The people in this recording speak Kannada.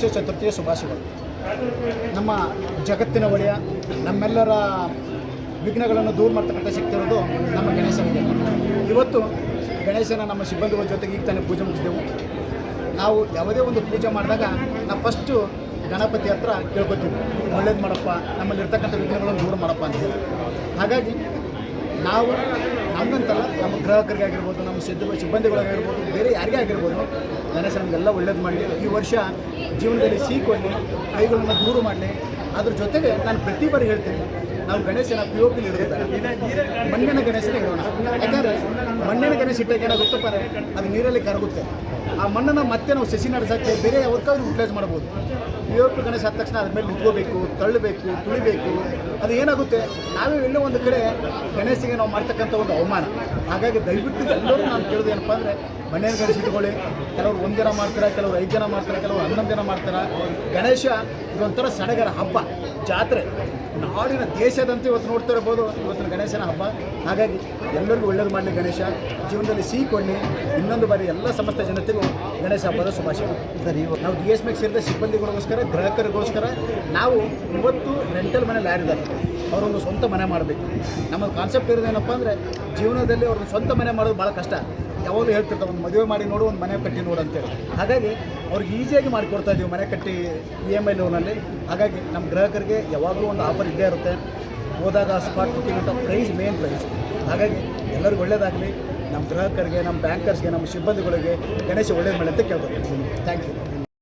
ಗಣೇಶ ಚತುರ್ಥಿಯ ಶುಭಾಶಯಗಳು. ನಮ್ಮ ಜಗತ್ತಿನ ಒಡೆಯ, ನಮ್ಮೆಲ್ಲರ ವಿಘ್ನಗಳನ್ನು ದೂರ ಮಾಡ್ತಕ್ಕಂಥ ಶಕ್ತಿ ಇರೋದು ನಮ್ಮ ಗಣೇಶನಿಗೆ. ಇವತ್ತು ಗಣೇಶನ ನಮ್ಮ ಸಿಬ್ಬಂದಿಗಳ ಜೊತೆಗೆ ಈಗ ತಾನೇ ಪೂಜೆ ಮುಗಿಸಿದೆವು. ನಾವು ಯಾವುದೇ ಒಂದು ಪೂಜೆ ಮಾಡಿದಾಗ ನಾವು ಫಸ್ಟು ಗಣಪತಿ ಹತ್ರ ಕೇಳ್ಕೊತೀವಿ, ಒಳ್ಳೇದು ಮಾಡಪ್ಪ, ನಮ್ಮಲ್ಲಿರ್ತಕ್ಕಂಥ ವಿಘ್ನಗಳನ್ನು ದೂರ ಮಾಡಪ್ಪ ಅಂತೇಳಿ. ಹಾಗಾಗಿ ನಾವು ನಮ್ಮಂತಲ್ಲ, ನಮ್ಮ ಗ್ರಾಹಕರಿಗೆ ಆಗಿರ್ಬೋದು, ನಮ್ಮ ಸಿಬ್ಬಂದಿಗಳಿಗಾಗಿರ್ಬೋದು, ಬೇರೆ ಯಾರಿಗೇ ಆಗಿರ್ಬೋದು, ಗಣೇಶ ನಮಗೆಲ್ಲ ಒಳ್ಳೇದು ಮಾಡಲಿ. ಈ ವರ್ಷ ಜೀವನದಲ್ಲಿ ಸಿಹಿಕೊಳ್ಳಿ, ಕೈಗಳನ್ನು ದೂರ ಮಾಡಲಿ. ಅದ್ರ ಜೊತೆಗೆ ನಾನು ಪ್ರತಿ ಬಾರಿ ಹೇಳ್ತೀನಿ, ನಾವು ಗಣೇಶನ POP ಇಡೋದಿಲ್ಲ, ಮಣ್ಣಿನ ಗಣೇಶನ ಇಡೋಣ. ಯಾಕಂದರೆ ಮಣ್ಣಿನ ಗಣೇಶ ಇಟ್ಟಾಗ ಏನಾಗುತ್ತಪ್ಪ, ಅದು ನೀರಲ್ಲಿ ಕರಗುತ್ತೆ. ಆ ಮಣ್ಣನ್ನು ಮತ್ತೆ ನಾವು ಸಸಿ ನಡೆಸೋಕ್ಕೆ ಬೇರೆ ಯಾವತ್ತಾದ್ರೂ ಯುಟಿಲೈಸ್ ಮಾಡ್ಬೋದು. POP ಗಣೇಶ ಆದ ತಕ್ಷಣ ಅದ್ರ ಮೇಲೆ ನಿಂತ್ಕೋಬೇಕು, ತಳ್ಳಬೇಕು, ತುಳಿಬೇಕು. ಅದು ಏನಾಗುತ್ತೆ, ನಾವೇ ಎಲ್ಲೋ ಒಂದು ಕಡೆ ಗಣೇಶಿಗೆ ನಾವು ಮಾಡ್ತಕ್ಕಂಥ ಒಂದು ಅವಮಾನ. ಹಾಗಾಗಿ ದಯವಿಟ್ಟು ಎಲ್ಲರೂ ನಾನು ಕೇಳೋದು ಏನಪ್ಪ ಅಂದರೆ, ಮಣ್ಣಿನ ಗಣೇಶ ಇಟ್ಕೊಳ್ಳಿ. ಕೆಲವರು 1 ದಿನ ಮಾಡ್ತಾರೆ, ಕೆಲವರು 5 ದಿನ ಮಾಡ್ತಾರೆ, ಕೆಲವರು 11 ದಿನ ಮಾಡ್ತಾರೆ. ಗಣೇಶ ಇದೊಂಥರ ಸಡಗರ ಹಬ್ಬ, ಜಾತ್ರೆ. ನಾಡಿನ ದೇಶದಂತೆ ಇವತ್ತು ನೋಡ್ತಾ ಇರ್ಬೋದು ಇವತ್ತಿನ ಗಣೇಶನ ಹಬ್ಬ. ಹಾಗಾಗಿ ಎಲ್ಲರಿಗೂ ಒಳ್ಳೇದು ಮಾಡಲಿ, ಗಣೇಶ ಜೀವನದಲ್ಲಿ ಸಿಹಿಕೊಳ್ಳಿ. ಇನ್ನೊಂದು ಬಾರಿ ಎಲ್ಲ ಸಮಸ್ತ ಜನತೆಗೂ ಗಣೇಶ ಹಬ್ಬದ ಶುಭಾಶಯ. ನಾವು DSMಗೆ ಸೇರಿದ ಸಿಬ್ಬಂದಿಗಳಿಗೋಸ್ಕರ, ಗ್ರಾಹಕರಿಗೋಸ್ಕರ ನಾವು ಇವತ್ತು ರೆಂಟಲ್ ಮನೇಲಿ ಯಾರಿದ್ದಾರೆ ಅವರೊಂದು ಸ್ವಂತ ಮನೆ ಮಾಡಬೇಕು. ನಮ್ಮ ಕಾನ್ಸೆಪ್ಟ್ ಇರೋದೇನಪ್ಪ ಅಂದರೆ, ಜೀವನದಲ್ಲಿ ಅವ್ರದ್ದು ಸ್ವಂತ ಮನೆ ಮಾಡೋದು ಭಾಳ ಕಷ್ಟ. ಯಾವಾಗಲೂ ಹೇಳ್ತಿರ್ತಾರೆ, ಒಂದು ಮದುವೆ ಮಾಡಿ ನೋಡು, ಒಂದು ಮನೆ ಕಟ್ಟಿ ನೋಡು ಅಂತೇಳಿ. ಹಾಗಾಗಿ ಅವ್ರಿಗೆ ಈಸಿಯಾಗಿ ಮಾಡಿಕೊಡ್ತಾ ಇದ್ದೀವಿ ಮನೆ ಕಟ್ಟಿ EMI ಲೋನಲ್ಲಿ. ಹಾಗಾಗಿ ನಮ್ಮ ಗ್ರಾಹಕರಿಗೆ ಯಾವಾಗಲೂ ಒಂದು ಆಫರ್ ಇದ್ದೇ ಇರುತ್ತೆ. ಹೋದಾಗ ಸ್ಪಾಟ್ ಬುಕ್ಕಿಂಗ್ ಅಂತ ಪ್ರೈಸ್, ಮೇನ್ ಪ್ರೈಸ್. ಹಾಗಾಗಿ ಎಲ್ಲರಿಗೂ ಒಳ್ಳೇದಾಗಲಿ. ನಮ್ಮ ಗ್ರಾಹಕರಿಗೆ, ನಮ್ಮ ಬ್ಯಾಂಕರ್ಸ್ಗೆ, ನಮ್ಮ ಸಿಬ್ಬಂದಿಗಳಿಗೆ ಗಣೇಶ ಒಳ್ಳೇದು ಮಾಡಿ ಅಂತ ಕೇಳ್ಬೋದು. Thank you.